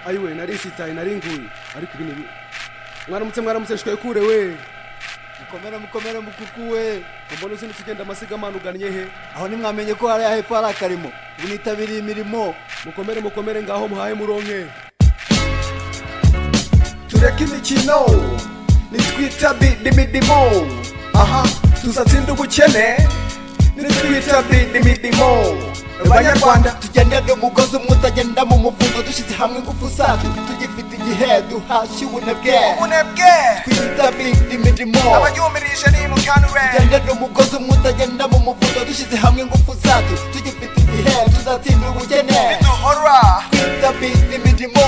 ayiwe narisitaye naringuye ariko ibi mwaramutse shwe kure we mukomere mukukuwe mbona uzi nitugenda amasiga manuganye he aho nimwamenye ko hari hepfo hari akarimo ubu nitabiriye imirimo mukomere ngaho muhaye muronke tureke imikino nitwita bidimidimo aha tuzatsinda ubukene nitwita bidimidimo Abanyarwanda tugendere umugozi umwe utagenda mu muvundo dushyize hamwe ingufu zacu tugifite igihe duhashye ubunebwe twita bidimidimo abanyumirije ni mukanure tugendere umugozi umwe utagenda mu muvundo dushyize hamwe ingufu zacu tugifite igihe tuzatsinda ubukene biduhora twita bidimidimo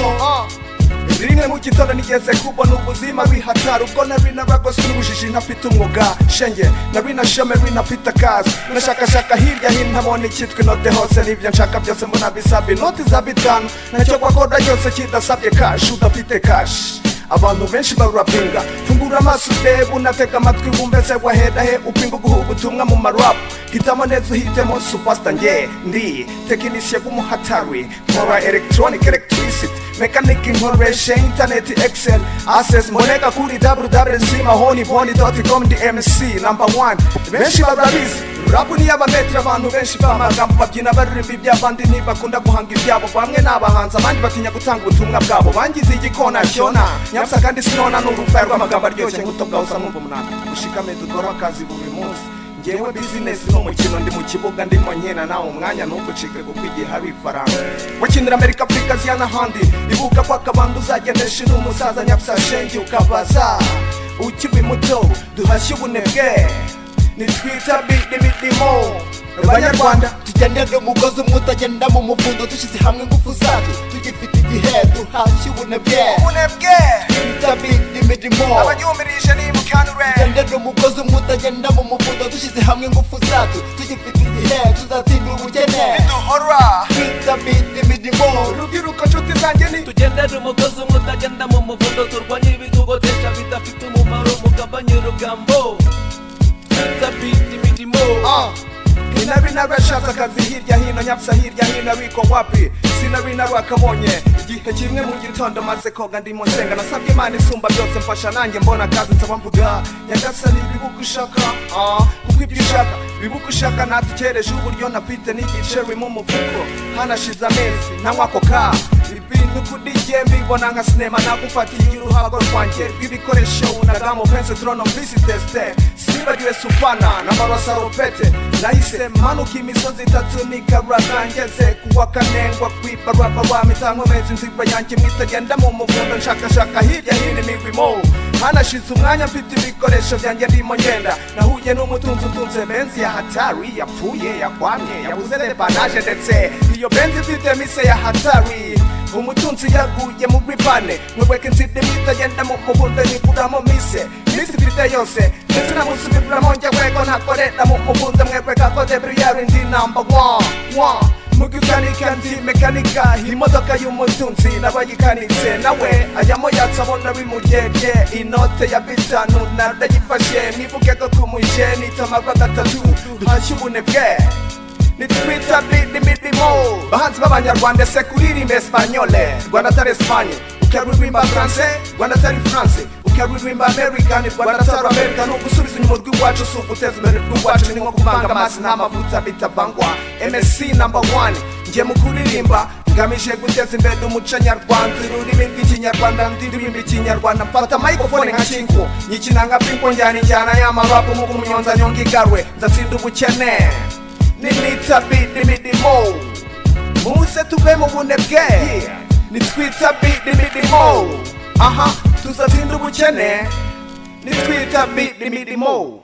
rimwe mu gitondo nigeze kubona ubuzima bihatara ubwo nari naragoswe n'ubujiji ntafite umwuga shenge nari nashomeri ntafite akazi nashakashaka hirya hino ntabona icyitwa inote hose n'ibyo nshaka byose mbona bisaba inoti za bitanu ntacyo wakora cyose kidasabye kashi udafite kashi abantu benshi barurapinga fungura amaso urebe unatega amatwi wumve se wahedahe upinga uguha ubutumwa mu marap hitamo neza uhitemo superstar nge ndi tekinisiye w'umuhatari nkora electricity mechanic incorporation internet excel access mboneka kuri www.mahoniboni.com dmc number 1 benshi barabizi rapu ni y'abametri abantu benshi bamagambo babyina baririmba iby'abandi ntibakunda guhanga ibyabo bamwe n'abahanzi abandi batinya gutanga ubutumwa bwabo bangize igikona cyona nyabsa kandi sinona n'urufaya rw'amagambo aryoshye nk'uto bwawe usa nk'umva umunani ushikame dukora akazi buri munsi ngewe business n'umukino ndi mu kibuga ndimo nkena nawe umwanya ntugucike kuko igihe hari ifaranga wakinira Amerika Afrika Asia n'ahandi ibuka ko akabando uzagendesha n'umusaza nyabsa shenge ukabaza ukiri muto duhashye ubunebwe nitwita bidimidimo Abanyarwanda tugendere umugozi umwe utagenda mu muvundo dushyize hamwe ingufu zacu tugifite igihe duhashye ubunebwe twita bidimidimo abanyumirije ni mukanure tugendere umugozi umwe utagenda mu muvundo dushyize hamwe ingufu zacu tugifite igihe tuzatsinda ubukene biduhora twita bidimidimo urubyiruko nshuti zanjye ni tugendere umugozi umwe utagenda mu muvundo turwanye ibitugodesha bidafite umumaro mugabanye urugambo twita bidimidimo Inari narashatse akazi hirya hino nyapsa hirya hino ariko wapi sinari narakabonye igihe kimwe mu gitondo maze koga ndimo nsenga nasabye Imana isumba byose mfasha nanjye mbona akazi nsaba mvuga nyagasani bibuka ushaka kuko ibyo ushaka bibuka ushaka natukereje uburyo nafite n'igiceri mu mufuko hanashize amezi ntanywa koka ibintu kudiye mbibona nka sinema nagufatiye uruhago rwanjye rw'ibikoresho unagamo pense trono visi teste sibagiwe supana n'amarosaropete nahise manuka imisozi itatu nigarura ngeze kuwa kanengwa kwibarwaba mitango mezi nzigwa yanjye mwitagenda mu muvundo nshakashaka hirya hino imirimo hanashize umwanya mfite ibikoresho byanjye ndimo ngenda nahuye n'umutunzi utunze benzi ya hatari yapfuye yakwamye yabuze repanaje ndetse iyo benzi ifite mise ya hatari umutunzi yaguye mu bipane mwebweke nzide mwitagenda mu muvundo nikuramo mise ifite yose ndetse namusubiramo njye wego ntakorera mu muvundo mwebweka ko debriyari ndi number 1 mugikanika ndi mekanika imodoka y'umutunzi n'abayikanitse nawe ajyamo yatsabona bimugege inote ya bitanu narayifashe nivuge ko kumuje nitamagwa gatatu hashye ubunebwe nitwita bidimidimo bahanzi b'abanyarwanda se kuririmba espanyole Rwanda atari Espanye ukaririmba français Rwanda atari France ukaririmba American Rwanda atari America n'ugusubiza inyuma rw'iwacu si uguteza imbere rw'iwacu ni nko kuvanga amazi n'amavuta bitavangwa MSC number 1 ngiye mu kuririmba ngamije guteza imbere umuco nyarwanda ururimi rw'ikinyarwanda ndirimba ikinyarwanda mfata microphone nka chinko nyikina nka pinko njyana injyana y'amababu mu kumunyonza nyonga igarwe nzatsinda ubukene nitwita bidimidimo muze tuve mu bunebwe nitwita bidimidimo aha tuzatsinda ubukene nitwita bidimidimo